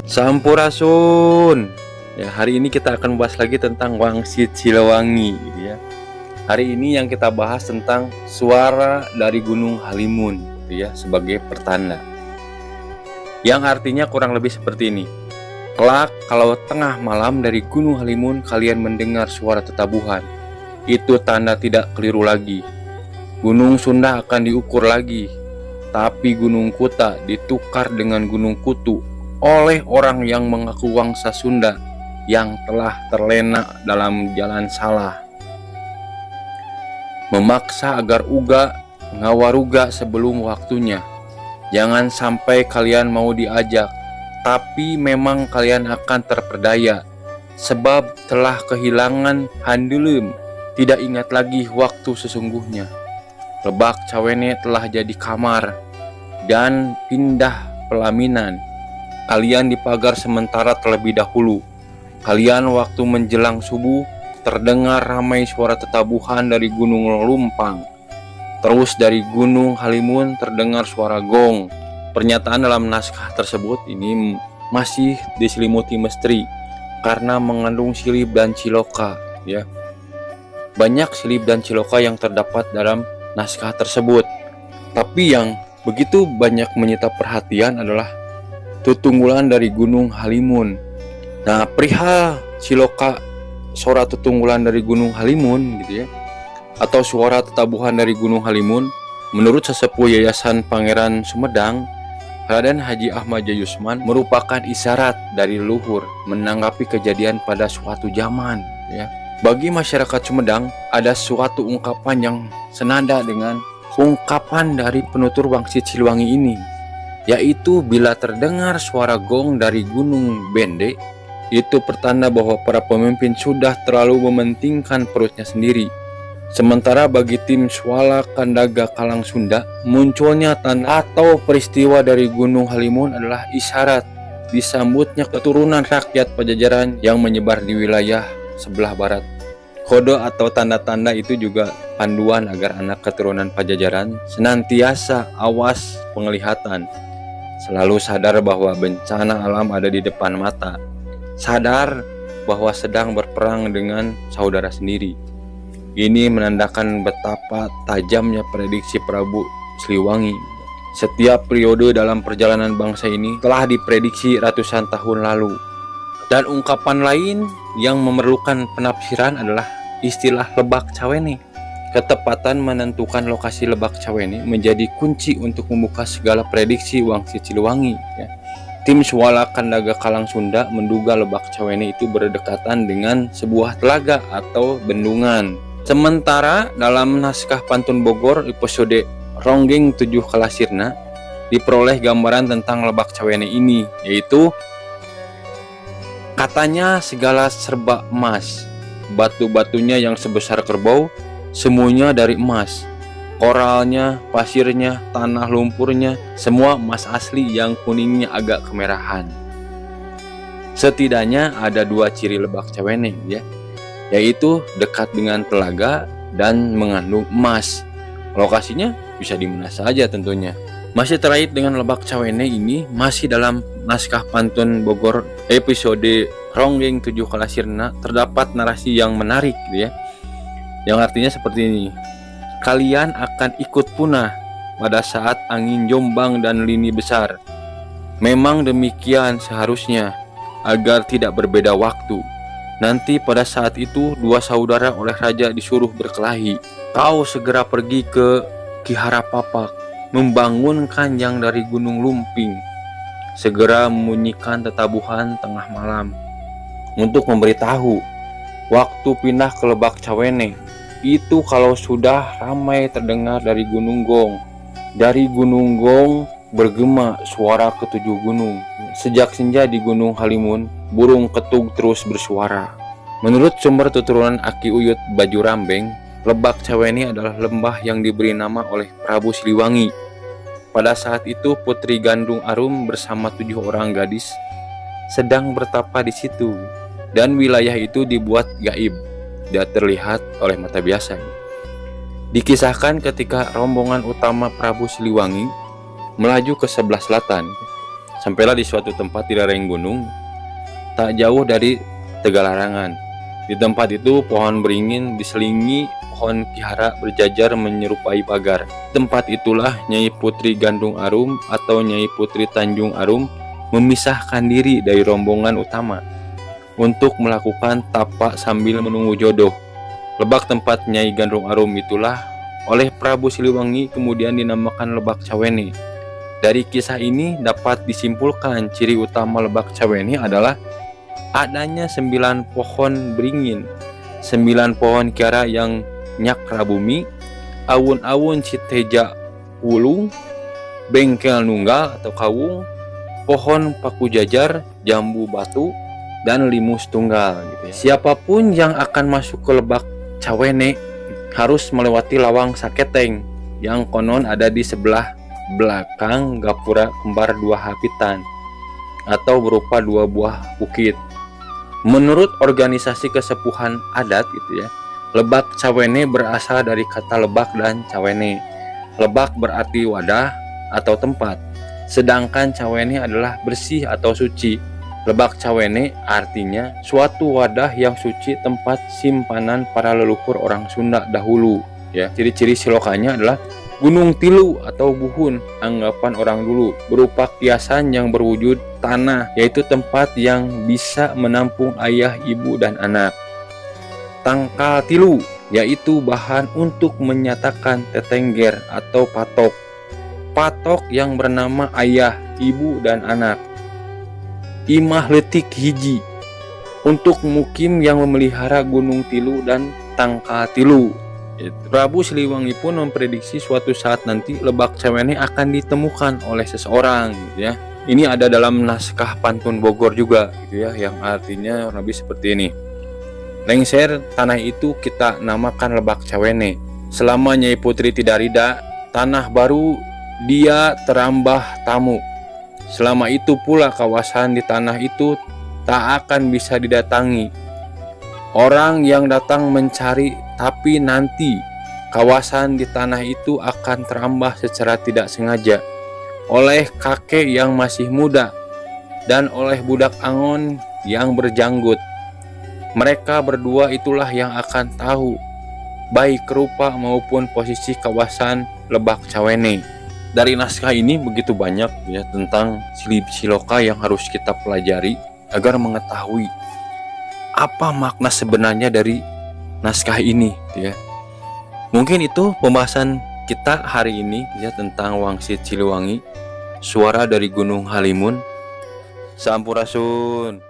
Sampurasun. Ya, hari ini kita akan bahas lagi tentang Wangsit Siliwangi gitu ya. Hari ini yang kita bahas tentang suara dari Gunung Halimun gitu ya, sebagai pertanda. Yang artinya kurang lebih seperti ini. Kelak kalau tengah malam dari Gunung Halimun kalian mendengar suara tetabuhan, itu tanda tidak keliru lagi. Gunung Sunda akan diukur lagi, tapi Gunung Kuta ditukar dengan Gunung Kutu oleh orang yang mengaku wangsa Sunda yang telah terlena dalam jalan salah, memaksa agar uga ngawaruga sebelum waktunya. Jangan sampai kalian mau diajak, tapi memang kalian akan terperdaya, sebab telah kehilangan handulum, tidak ingat lagi waktu sesungguhnya. Lebak Cawene telah jadi kamar dan pindah pelaminan. Kalian dipagar sementara terlebih dahulu. Kalian waktu menjelang subuh terdengar ramai suara tetabuhan dari Gunung Lumpang. Terus dari Gunung Halimun terdengar suara gong. Pernyataan dalam naskah tersebut ini masih diselimuti misteri karena mengandung silib dan ciloka ya. Banyak silib dan ciloka yang terdapat dalam naskah tersebut. Tapi yang begitu banyak menyita perhatian adalah tutunggulan dari Gunung Halimun. Nah, perihal ciloka suara tutunggulan dari Gunung Halimun gitu ya, atau suara tetabuhan dari Gunung Halimun, menurut sesepuh Yayasan Pangeran Sumedang, Raden Haji Ahmad Jayusman, merupakan isyarat dari leluhur menanggapi kejadian pada suatu zaman ya. Bagi masyarakat Sumedang ada suatu ungkapan yang senada dengan ungkapan dari penutur Wangsit Siliwangi ini, yaitu bila terdengar suara gong dari Gunung Bende, itu pertanda bahwa para pemimpin sudah terlalu mementingkan perutnya sendiri. Sementara bagi tim Swala Kandaga Kalang Sunda, munculnya tanda atau peristiwa dari Gunung Halimun adalah isyarat disambutnya keturunan rakyat Pajajaran yang menyebar di wilayah sebelah barat. Kode atau tanda-tanda itu juga panduan agar anak keturunan Pajajaran senantiasa awas penglihatan, selalu sadar bahwa bencana alam ada di depan mata, sadar bahwa sedang berperang dengan saudara sendiri. Ini menandakan betapa tajamnya prediksi Prabu Siliwangi. Setiap periode dalam perjalanan bangsa ini telah diprediksi ratusan tahun lalu. Dan ungkapan lain yang memerlukan penafsiran adalah istilah Lebak Cawene. Ketepatan menentukan lokasi Lebak Cawene menjadi kunci untuk membuka segala prediksi Wangsit Siliwangi ya. Tim Swala Kandaga Kalang Sunda menduga Lebak Cawene itu berdekatan dengan sebuah telaga atau bendungan. Sementara dalam naskah Pantun Bogor episode Ronggeng 7 Kalasirna diperoleh gambaran tentang Lebak Cawene ini, yaitu katanya segala serba emas, batu-batunya yang sebesar kerbau semuanya dari emas, koralnya, pasirnya, tanah lumpurnya semua emas asli yang kuningnya agak kemerahan. Setidaknya ada dua ciri Lebak Cawene ya, yaitu dekat dengan telaga dan mengandung emas. Lokasinya bisa di mana saja tentunya. Masih terkait dengan Lebak Cawene ini, masih dalam naskah Pantun Bogor episode Ronggeng 7 Kalasirna terdapat narasi yang menarik gitu ya, yang artinya seperti ini. Kalian akan ikut punah pada saat angin jombang dan lini besar. Memang demikian seharusnya, agar tidak berbeda waktu. Nanti pada saat itu dua saudara oleh raja disuruh berkelahi. Kau segera pergi ke Kiharapapak, membangun kanjang dari Gunung Lumping, segera membunyikan tetabuhan tengah malam untuk memberitahu waktu pindah ke Lebak Cawene. Itu kalau sudah ramai terdengar dari Gunung Gong. Dari Gunung Gong bergema suara ketujuh gunung. Sejak senja di Gunung Halimun, burung ketug terus bersuara. Menurut sumber tuturunan Aki Uyut Baju Rambeng, Lebak Cawene adalah lembah yang diberi nama oleh Prabu Siliwangi. Pada saat itu Putri Gandung Arum bersama 7 orang gadis sedang bertapa di situ, dan wilayah itu dibuat gaib, tidak terlihat oleh mata biasa. Dikisahkan ketika rombongan utama Prabu Siliwangi melaju ke sebelah selatan, Sampailah di suatu tempat di lereng gunung, tak jauh dari Tegalarangan. Di tempat itu pohon beringin diselingi pohon kihara berjajar menyerupai pagar. Tempat itulah Nyai Putri Gandung Arum atau Nyai Putri Tanjung Arum memisahkan diri dari rombongan utama untuk melakukan tapak sambil menunggu jodoh. Lebak tempat Nyai Gandung Arum itulah oleh Prabu Siliwangi kemudian dinamakan Lebak Cawene. Dari kisah ini dapat disimpulkan ciri utama Lebak Cawene adalah adanya 9 pohon beringin, 9 pohon kiara yang nyakra bumi, awun-awun citeja wulung, bengkel nunggal atau kawung, pohon paku jajar, jambu batu, dan limus tunggal gitu ya. Siapapun yang akan masuk ke Lebak Cawene harus melewati lawang Saketeng yang konon ada di sebelah belakang gapura kembar 2 hapitan atau berupa 2 buah bukit. Menurut organisasi kesepuhan adat gitu ya, Lebak Cawene berasal dari kata lebak dan cawene. Lebak berarti wadah atau tempat, sedangkan cawene adalah bersih atau suci. Lebak Cawene artinya suatu wadah yang suci, tempat simpanan para leluhur orang Sunda dahulu ya. Ciri-ciri silokanya adalah gunung tilu atau buhun, anggapan orang dulu, berupa kiasan yang berwujud tanah, yaitu tempat yang bisa menampung ayah, ibu, dan anak. Tangkal tilu, yaitu bahan untuk menyatakan tetengger atau patok. Patok yang bernama ayah, ibu, dan anak. Imah letik hiji, untuk mukim yang memelihara gunung tilu dan tangkal tilu. Prabu Siliwangi pun memprediksi suatu saat nanti Lebak Cawene akan ditemukan oleh seseorang gitu ya. Ini ada dalam naskah Pantun Bogor juga gitu ya, yang artinya lebih seperti ini. Lengser tanah itu kita namakan Lebak Cawene. Selama Nyai Putri tidak rida, tanah baru dia terambah tamu. Selama itu pula kawasan di tanah itu tak akan bisa didatangi. Orang yang datang mencari, tapi nanti kawasan di tanah itu akan terambah secara tidak sengaja oleh kakek yang masih muda dan oleh budak angon yang berjanggut. Mereka berdua itulah yang akan tahu baik rupa maupun posisi kawasan Lebak Cawene. Dari naskah ini begitu banyak ya tentang siloka yang harus kita pelajari agar mengetahui apa makna sebenarnya dari naskah ini ya. Mungkin itu pembahasan kita hari ini ya tentang Wangsit Siliwangi, suara dari Gunung Halimun. Sampurasun.